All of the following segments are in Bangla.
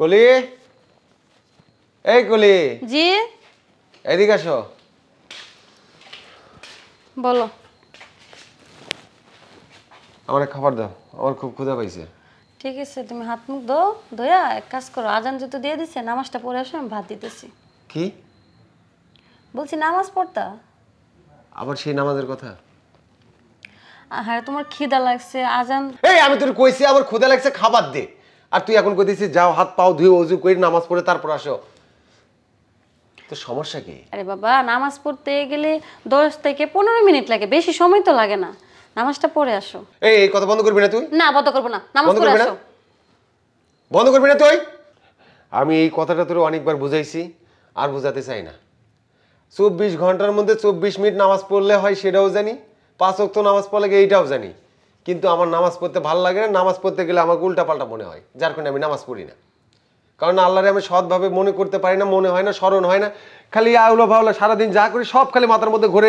কলি, এই কলি, জি এদিকে আসো। বলো। আমার খাবার দাও, আমার খুব ক্ষুধা পাইছে। ঠিক আছে, তুমি হাত মুখ ধো, ধোয়া এক কাজ করো, আজান যেহেতু দিয়ে দিছে, নামাজটা পড়ে আসো, আমি ভাত দিতেছি। কি? বলছি নামাজ পড়তা। আবার সেই নামাজের কথা? হ্যাঁ, তোমার খিদা লাগছে, আজান। এই আমি তোর কইছি আমার ক্ষুধা লাগছে, খাবার দে। আর তুই এখন কইতেছিস যাও হাত পাও ধুয়ে ওযু করে নামাজ পড়ে তারপর আসো। তো সমস্যা কি? আরে বাবা, নামাজ পড়তে গেলে 10 থেকে 15 মিনিট লাগে, বেশি সময় তো লাগে না। নামাজটা পড়ে আসো। এই কথা বন্ধ করবি না তুই? না, বন্ধ করবো না, নামাজ বন্ধ পড়ে করবি না? আসো। বন্ধ করবি না তুই? আমি এই কথাটা তোর অনেকবার বুঝাইছি, আর বুঝাতে চাই না। 24 ঘন্টার মধ্যে 24 মিনিট নামাজ পড়লে হয় সেটাও জানি, 5 ওয়াক্ত নামাজ পড়লে এইটাও জানি। কিন্তু আমার নামাজ পড়তে ভালো লাগে না, নামাজ পড়তে গেলে আমার উল্টাপাল্টা মনে হয়, যার কারণে আমি নামাজ পড়ি না। কারণ আল্লাহরে আমি সৎভাবে মনে করতে পারি না, মনে হয় না, স্মরণ হয় না। খালি আউলা ভাউলা সারাদিন যা করি সব খালি মাথার মধ্যে ঘুরে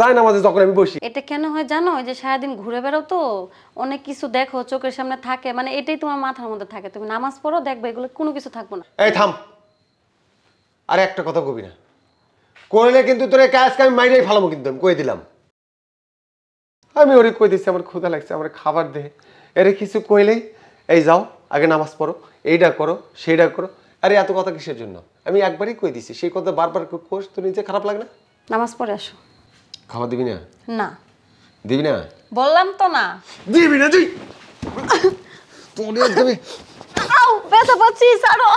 যায় নামাজে যখন আমি বসি। এটা কেন হয় জানো? ওই যে সারাদিন ঘুরে বেড়াও তো, অনেক কিছু দেখো, চোখের সামনে থাকে, মানে এটাই তোমার মাথার মধ্যে থাকে। তুমি নামাজ পড়ো, দেখবে এগুলো কোনো কিছু থাকবো না। এই থাম, আর একটা কথা কবি না, করলে কিন্তু তোর এই কাজকে আমি মাইরেই ফালাবো, কিন্তু আমি কই দিলাম। আমি ওরে কই দিচ্ছি আমার ক্ষুধা লাগছে, আমার খাবার দে। এরে কিছু কইলেই এই যাও আগে নামাজ পড়ো, এইটা করো সেইটা করো। আরে এত কথা কিসের জন্য? আমি একবারই কই দিছি, সেই কথা বারবার কোষ, তোর নিজে খারাপ লাগে না? নামাজ পড়ে আসো। খাবার দিবি না? না, দিবি না? বললাম তো না। দিবি না তুই? তোর একদমই আউ, ব্যথা পাচ্ছি, ছাড়ো।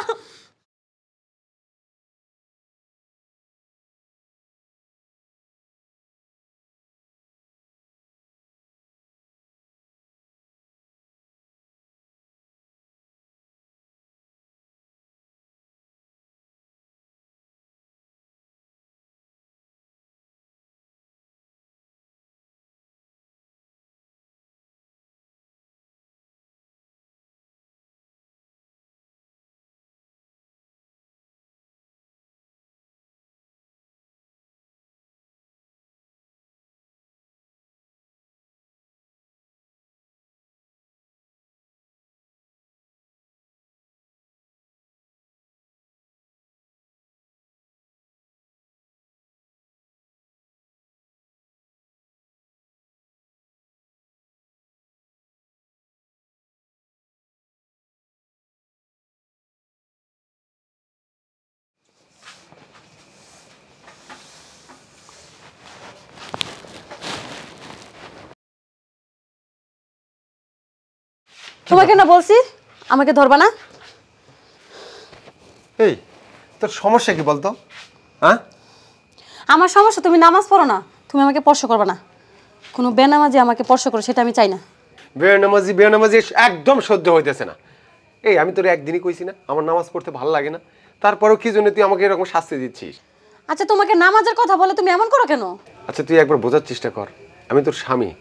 তোমাকে না বলছি আমাকে ধরবা না? এই তোর সমস্যা কি বলতো? হ্যাঁ, আমার সমস্যা তুমি নামাজ পড়ো না, তুমি আমাকে স্পর্শ করবে না। কোনো বেনামাজি আমাকে স্পর্শ করো, সেটা আমি চাই না। বেনামাজি বেনামাজি একদম সহ্য হইতেছে না। এই আমি তোর একদিনই কইছি না আমার নামাজ পড়তে ভালো লাগে না, তারপরেও কি জন্য তুই আমাকে এরকম শাস্তি দিচ্ছিস? আচ্ছা, তোমাকে নামাজের কথা বলে তুমি এমন করো কেন? আচ্ছা তুই একবার বোঝার চেষ্টা কর, আমি তোর স্বামী।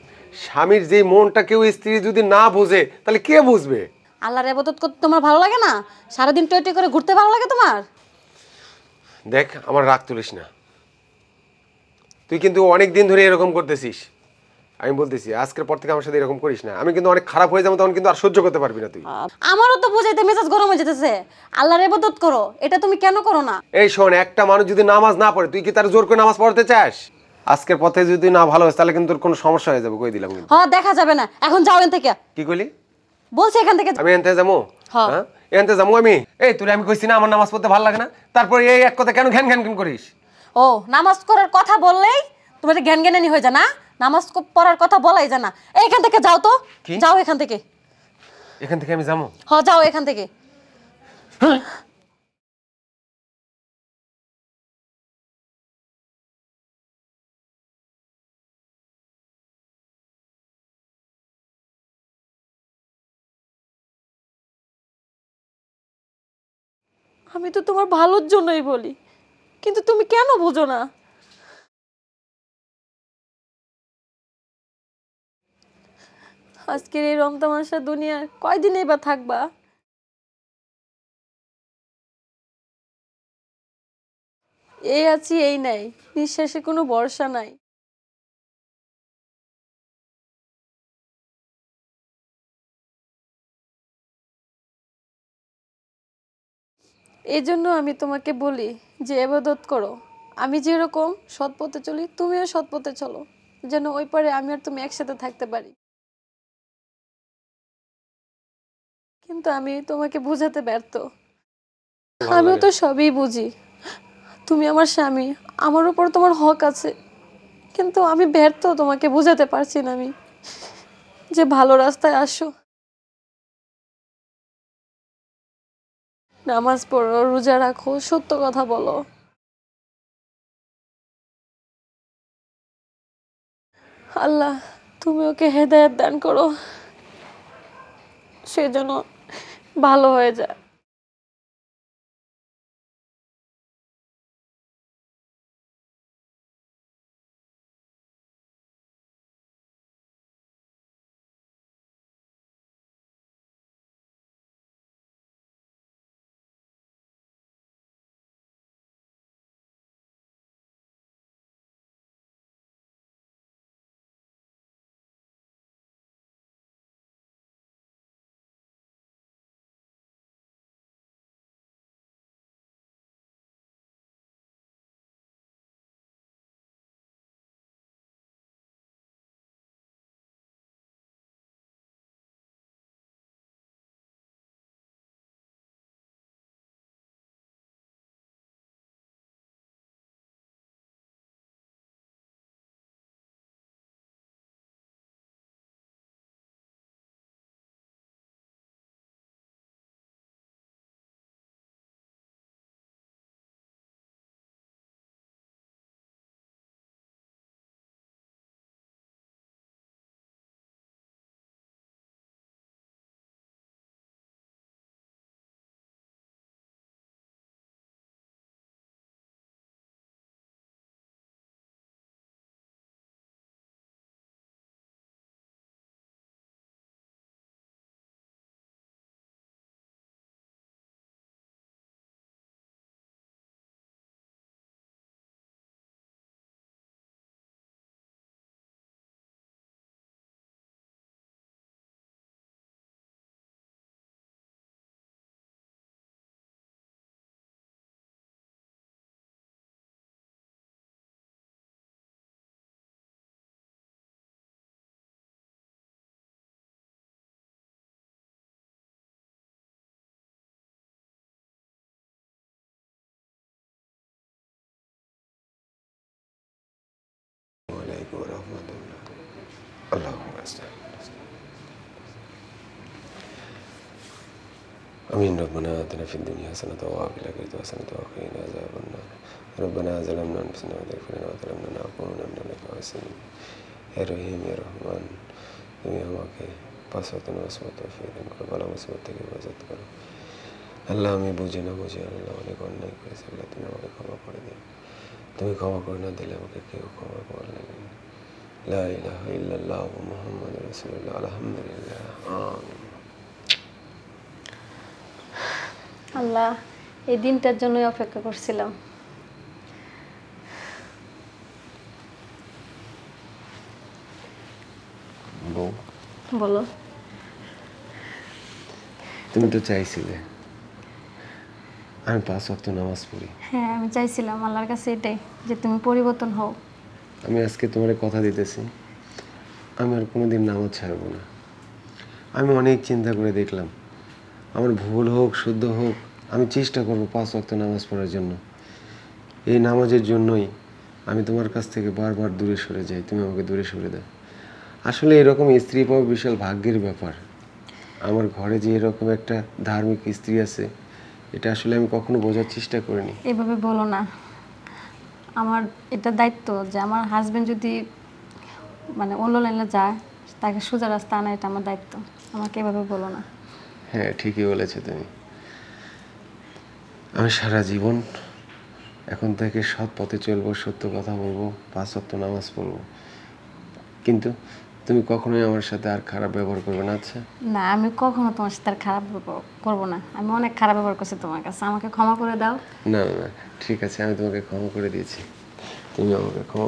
স্বামীর যে মনটা কেউ স্ত্রী যদি না বোঝে তাহলে কে বুঝবে? আল্লাহর ইবাদত করতে তোমার ভালো লাগে না? সারাদিন টয়টয় করে ঘুরতে ভালো লাগে তোমার? দেখ আমার রাগ তুলিস না, তুই কিন্তু অনেক দিন ধরে এরকম করতেছিস। আমি বলতেছি আজকের পর থেকে আমার সাথে এরকম করিস না, আমি কিন্তু অনেক খারাপ হয়ে যাবো, তখন কিন্তু আর সহ্য করতে পারবি না তুই। আমারও তো বুঝাইতে মেজাজ গরম হয়ে যেতেছে। আল্লাহর ইবাদত করো, এটা তুমি কেন করো না? এই শোন, একটা মানুষ যদি নামাজ না পড়ে তুই কি তার জোর করে নামাজ পড়তে চাস? আজকের পথে যদি না ভালো হয় তাহলে কিন্তু তোর কোনো সমস্যা হয়ে যাবে, কই দিলাম কিন্তু। হ্যাঁ, দেখা যাবে না, এখন যাও এখান থেকে। কি কইলি? বলছি এখান থেকে। আমি এনতে যাবো? হ্যাঁ। হ্যাঁ এনতে যাবো আমি? এই তোরে আমি কইছি না আমার নামাজ পড়তে ভালো লাগে না, তারপর এই এক কথা কেন ঘ্যান ঘ্যান ঘ্যান করিস? ও, নামাজ করার কথা বললেই তোমার জ্ঞান জ্ঞানী হয়ে যায় না? নামাজ পড়ার কথা বলাই যায় না? এইখান থেকে যাও তো। কি? যাও এখান থেকে। এখান থেকে আমি যাবো? হ্যাঁ, যাও এখান থেকে। আমি তো তোমার ভালোর জন্যই বলি, কিন্তু তুমি কেন বোঝো না? আজকের এই রমতামাশা দুনিয়ার কয়দিনই বা থাকবা? এই আছি এই নাই, নিঃশ্বাসে কোনো ভরসা নাই। এই জন্য আমি তোমাকে বলি যে ইবাদত করো। আমি যেরকম সৎ পথে চলি তুমিও সৎ পথে চলো, যেন ওই পারে আমি আর তুমি একসাথে থাকতে পারি। কিন্তু আমি তোমাকে বোঝাতে ব্যর্থ। ভালো আমিও লাগে। তো সবই বুঝি, তুমি আমার স্বামী, আমার উপর তোমার হক আছে, কিন্তু আমি ব্যর্থ তোমাকে বোঝাতে পারছি না আমি যে ভালো রাস্তায় আসো, নামাজ পড়ো, রোজা রাখো, সত্য কথা বলো। আল্লাহ তুমি ওকে হেদায়েত দান করো, সে যেন ভালো হয়ে যায়। ওয়ালাইকুম রহমতুল্লাহ। আল্লাহুম্মা آمين. ربنا آتنا في الدنيا حسنة وفي الآخرة حسنة وقنا عذاب النار. ربنا ظلمنا أنفسنا وإن لم تغفر لنا وترحمنا لنكونن من الخاسرين. হে রহিম হে রহমান, তুমি আমাকে 5 ওয়াক্ত নামাজ পড়তে তৌফিক দান করো, বালা মুসিবত থেকে হেফাজত করো। আল্লাহ আমি বুঝে না বুঝে আল্লাহ অনেক অন্যায় করেছি, আল্লাহ তুমি আমাকে ক্ষমা করে দিও। তুমি ক্ষমা করে না দিলে আমাকে কেউ ক্ষমা করবে না। লা ইলাহা ইল্লাল্লাহ মুহাম্মাদুর রাসূলুল্লাহ। আলহামদুলিল্লাহ। আমিন। আল্লাহ এই দিনটার জন্যই অপেক্ষা করছিলাম। বউ, বলো। তুমি তো চাইছিলে আমি 5 ওয়াক্ত নামাজ পড়ি। হ্যাঁ আমি চাইছিলাম আল্লাহর কাছে এটাই, যে তুমি পরিবর্তন হও। আমি আজকে তোমার কথা দিতেছি, আমি আর কোনোদিন নামাজ ছাড়বো না। আমি অনেক চিন্তা করে দেখলাম, আমার ভুল হোক শুদ্ধ হোক, আমি চেষ্টা করব 5 ওয়াক্ত নামাজ পড়ার জন্য। এই নামাজের জন্যই আমি তোমার কাছ থেকে বারবার দূরে সরে যাই, তুমি আমাকে দূরে সরে দাও। আসলে এরকম স্ত্রী পাওয়া বিশাল ভাগ্যের ব্যাপার। আমার ঘরে যে এরকম একটা ধার্মিক স্ত্রী আছে, এটা আসলে আমি কখনো বোঝার চেষ্টা করিনি। এভাবে বলো না, আমার এটা দায়িত্ব যে আমার হাজবেন্ড যদি মানে অন্য লাইনে যায় তাকে সোজা রাস্তা আনা, এটা আমার দায়িত্ব। আমাকে এভাবে বলো না। হ্যাঁ ঠিকই বলেছো তুমি। আমি সারা জীবন এখন থেকে সৎ পথে চলবো, সত্য কথা বলবো, 5 ওয়াক্ত নামাজ পড়বো, কিন্তু তুমি কখনোই আমার সাথে আর খারাপ ব্যবহার করবে না। আচ্ছা? না আমি কখনো তোমার সাথে আর খারাপ ব্যবহার করবো না। আমি অনেক খারাপ ব্যবহার করছি তোমার কাছে, আমাকে ক্ষমা করে দাও। না না না, ঠিক আছে, আমি তোমাকে ক্ষমা করে দিয়েছি, তুমি আমাকে ক্ষমা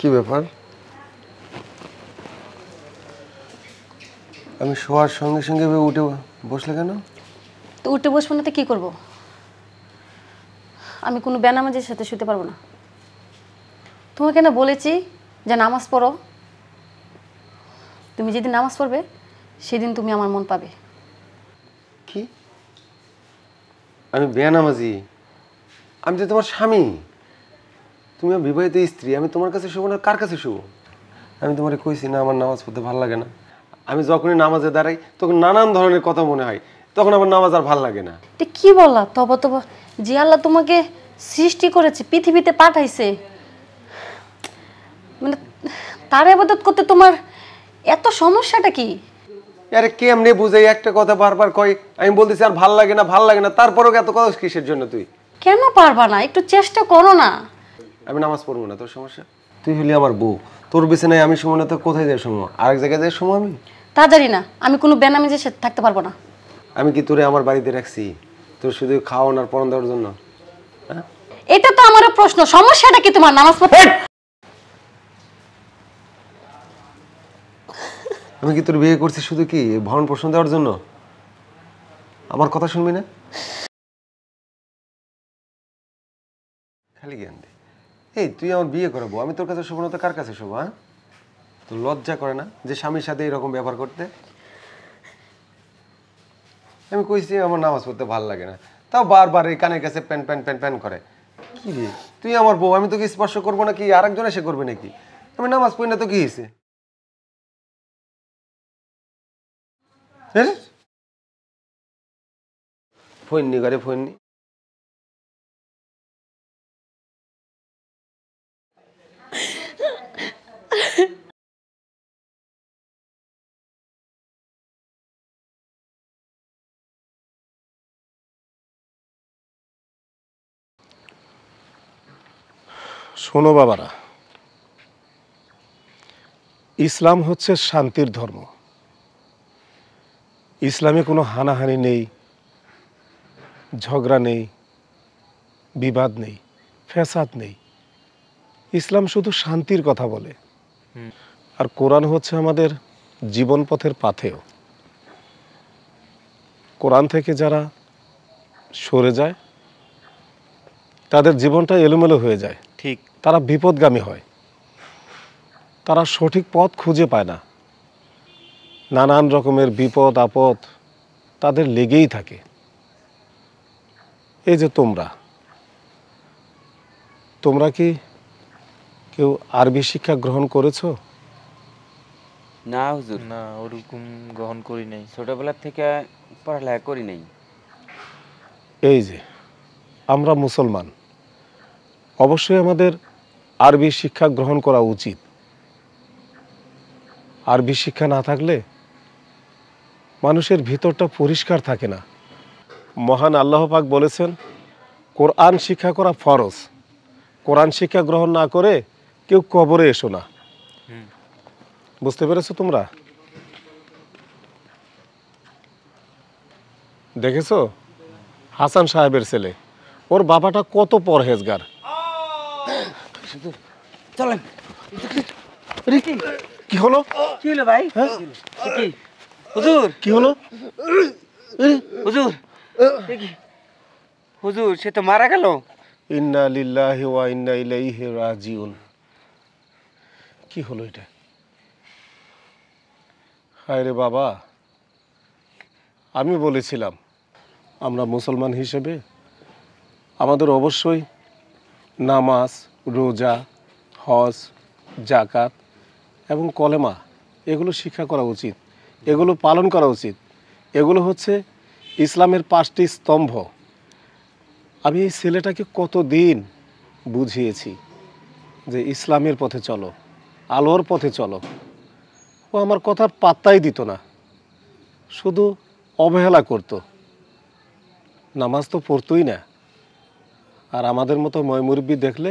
কি ব্যাপার? আমি শোয়ার সঙ্গে সঙ্গে উঠে বসলে কেন? তো উঠে বসবো না তো কী করবো? আমি কোনো বেনামাজির সাথে শুতে পারবো না। তোমাকে না বলেছি যে নামাজ পড়ো। তুমি যেদিন নামাজ পড়বে সেদিন তুমি আমার মন পাবে। কি? আমি বেনামাজি? আমি তো তোমার স্বামী, তুমি আমার বিবাহিত স্ত্রী। আমি তোমার কাছে শুবো না কার কাছে শুবো? আমি তোমারে কইছি না আমার নামাজ পড়তে ভালো লাগে না? আমি যখনই নামাজে দাঁড়াই তখন নানান ধরনের কথা মনে হয়, তখন আমার নামাজ আর ভাল লাগে না। তো কি বললা? তবা তবা, যে আল্লাহ তোমাকে সৃষ্টি করেছে, পৃথিবীতে পাঠাইছে, মানে তার ইবাদত করতে তোমার এত সমস্যাটা কি? আরে কেমনে বুঝাই? একটা কথা বারবার কই, আমি বলতেছি আর ভাল লাগে না ভাল লাগে না, তারপরেও এত কথা কিসের জন্য? তুই কেন পারবা না? একটু চেষ্টা করো না। আমি নামাজ পড়বো না, তোর সমস্যা? তুই হলি আমার বউ, তোর বিছানায় আমি সময় না তো কোথায় যাই সময়? আরেক জায়গায় যাই সময়? আমি তা জানি না, আমি কোনো বেনামাজির সাথে থাকতে পারবো না। আমি কি তোরে আমার বাড়িতে রাখছি তোর শুধু খাওয়ান আর পরন দেওয়ার জন্য? হ্যাঁ, এটা তো আমার প্রশ্ন। সমস্যাটা কি তোমার নামাজ পড়তে? আমি কি তোর বিয়ে করছি শুধু কি ভরণ পোষণ দেওয়ার জন্য? আমার কথা শুনবি না? খালি জ্ঞান দে। এই তুই আমার বিয়ে করাবো, আমি তোর কাছে শোবো না তো কার কাছে শোবো? হ্যাঁ, তোর লজ্জা করে না যে স্বামীর সাথে এরকম ব্যবহার করতে? আমি কইছি আমার নামাজ পড়তে ভালো লাগে না, তাও বারবার এই কানের কাছে প্যান প্যান প্যান প্যান করে। কি রে, তুই আমার বউ, আমি তোকে স্পর্শ করবো নাকি আরেকজন এসে করবে নাকি? আমি নামাজ পড়ি না তো কি হয়েছে? ফোননি করে ফোননি। শোনো বাবারা, ইসলাম হচ্ছে শান্তির ধর্ম। ইসলামে কোনো হানাহানি নেই, ঝগড়া নেই, বিবাদ নেই, ফ্যাসাদ নেই। ইসলাম শুধু শান্তির কথা বলে। আর কোরআন হচ্ছে আমাদের জীবন পথের পাথেয়। কোরআন থেকে যারা সরে যায় তাদের জীবনটা এলোমেলো হয়ে যায়, ঠিক। তারা বিপদগামী হয়, তারা সঠিক পথ খুঁজে পায় না। নানান রকমের বিপদ আপদ তাদের লেগেই থাকে। এই যে তোমরা কি কেউ আরবি শিক্ষা গ্রহণ করেছো? না হুজুর, না, ওরকম গ্রহণ করি নাই। ছোটবেলা থেকে পড়ালেখা করি নাই। এই যে আমরা মুসলমান, অবশ্যই আমাদের আরবি শিক্ষা গ্রহণ করা উচিত। আরবি শিক্ষা না থাকলে মানুষের ভিতরটা পরিষ্কার থাকে না। মহান আল্লাহ পাক বলেছেন কোরআন শিক্ষা করা ফরজ। কোরআন শিক্ষা গ্রহণ না করে কেউ কবরে এসো না। বুঝতে পেরেছো তোমরা? দেখেছো হাসান সাহেবের ছেলে, ওর বাবাটা কত পরহেজগার। চলেন। কি হলো? কি হলো ভাই? কি হুজুর? কি হলো? হুজুর, হুজুর সে তো মারা গেল। ইন্না লিল্লাহি ওয়া ইন্না ইলাইহি রাজিউন। কি হলো এটা? হায় রে বাবা, আমি বলেছিলাম আমরা মুসলমান হিসেবে আমাদের অবশ্যই নামাজ, রোজা, হজ, জাকাত এবং কলেমা এগুলো শিক্ষা করা উচিত, এগুলো পালন করা উচিত। এগুলো হচ্ছে ইসলামের 5টি স্তম্ভ। আমি এই ছেলেটাকে কতদিন বুঝিয়েছি যে ইসলামের পথে চলো, আলোর পথে চলো। ও আমার কথার পাত্তাই দিত না, শুধু অবহেলা করত। নামাজ তো পড়তই না। আর আমাদের মতো ময়মুরব্বি দেখলে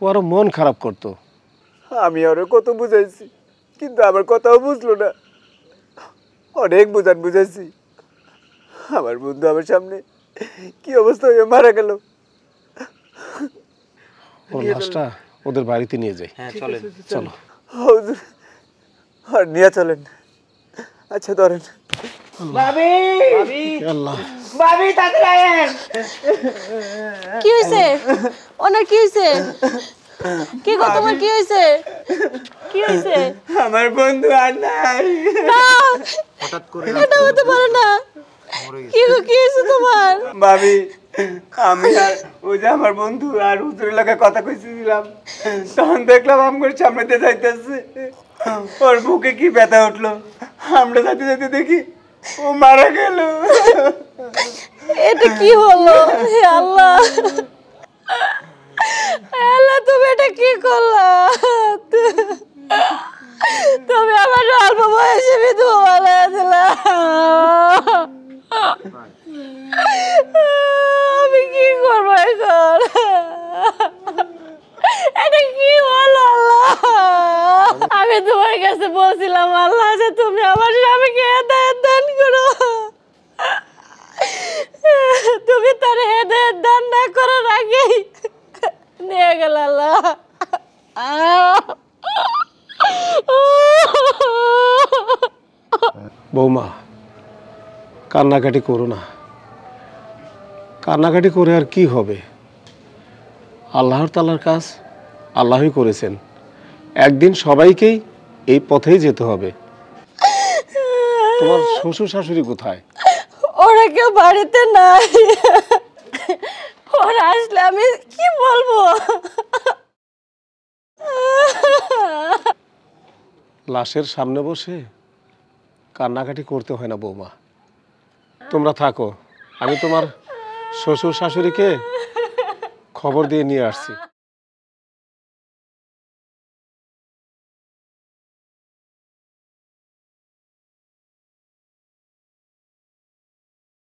ও আরো মন খারাপ করত। আমি আরো কত বুঝাইছি, কিন্তু আমার কথাও বুঝলো না। অনেক বুঝাইছি। আমার বন্ধু আমার সামনে কি অবস্থা হয়ে মারা গেল। ওর ওদের বাড়িতে নিয়ে যাই। হ্যাঁ চলেন। চলো। হুজুর আর নিয়ে চলেন। আচ্ছা ধরেন। ভাবি ভাবি আল্লাহ, ভাবি তাড়াতাড়ি আয়েন। কি হয়েছে ওনার? কি হয়েছে? কি গো তোমার কি হয়েছে? কি হয়েছে? আমার বন্ধু আর নাই। না এটা হতে পারে না। কি গো কি হয়েছে তোমার? ভাবি আমি আর ওই যে আমার বন্ধু আর হুজুরের লাগে কথা কইছিলাম, তখন দেখলাম আমার সামনে দিয়ে যাইতেছে, ওর বুকে কি ব্যথা উঠলো, আমরা যাইতে যাইতে দেখি ও মারা গেল। এটা কি হলো? হে আল্লাহ, আল্লাহ তুমি এটা কি করলা? তুমি আমার অল্প বয়সে বিধবা বানায় দিলা। আমি কি করবো এখন? এটা কি হলো আল্লাহ? আমি তোমার কাছে বলছিলাম আল্লাহ যে তুমি আমার স্বামীকে হেদায়েত দান করো, তুমি তার হেদায়েত দান না করার আগেই নিয়ে গেল আল্লাহ। বৌমা কান্নাকাটি করো না। কান্নাকাটি করে আর কি হবে? আল্লাহর তাআলার কাজ আল্লাহই করেছেন, একদিন সবাইকেই এই পথেই যেতে হবে। তোমার শ্বশুর শাশুড়ি কোথায়? ওরা কেউ বাড়িতে নাই, ওরা আসলে আমি কি বলবো? লাশের সামনে বসে কান্নাকাটি করতে হয় না বৌমা। তোমরা থাকো, আমি তোমার শ্বশুর শাশুড়িকে খবর দিয়ে নিয়ে আসছি।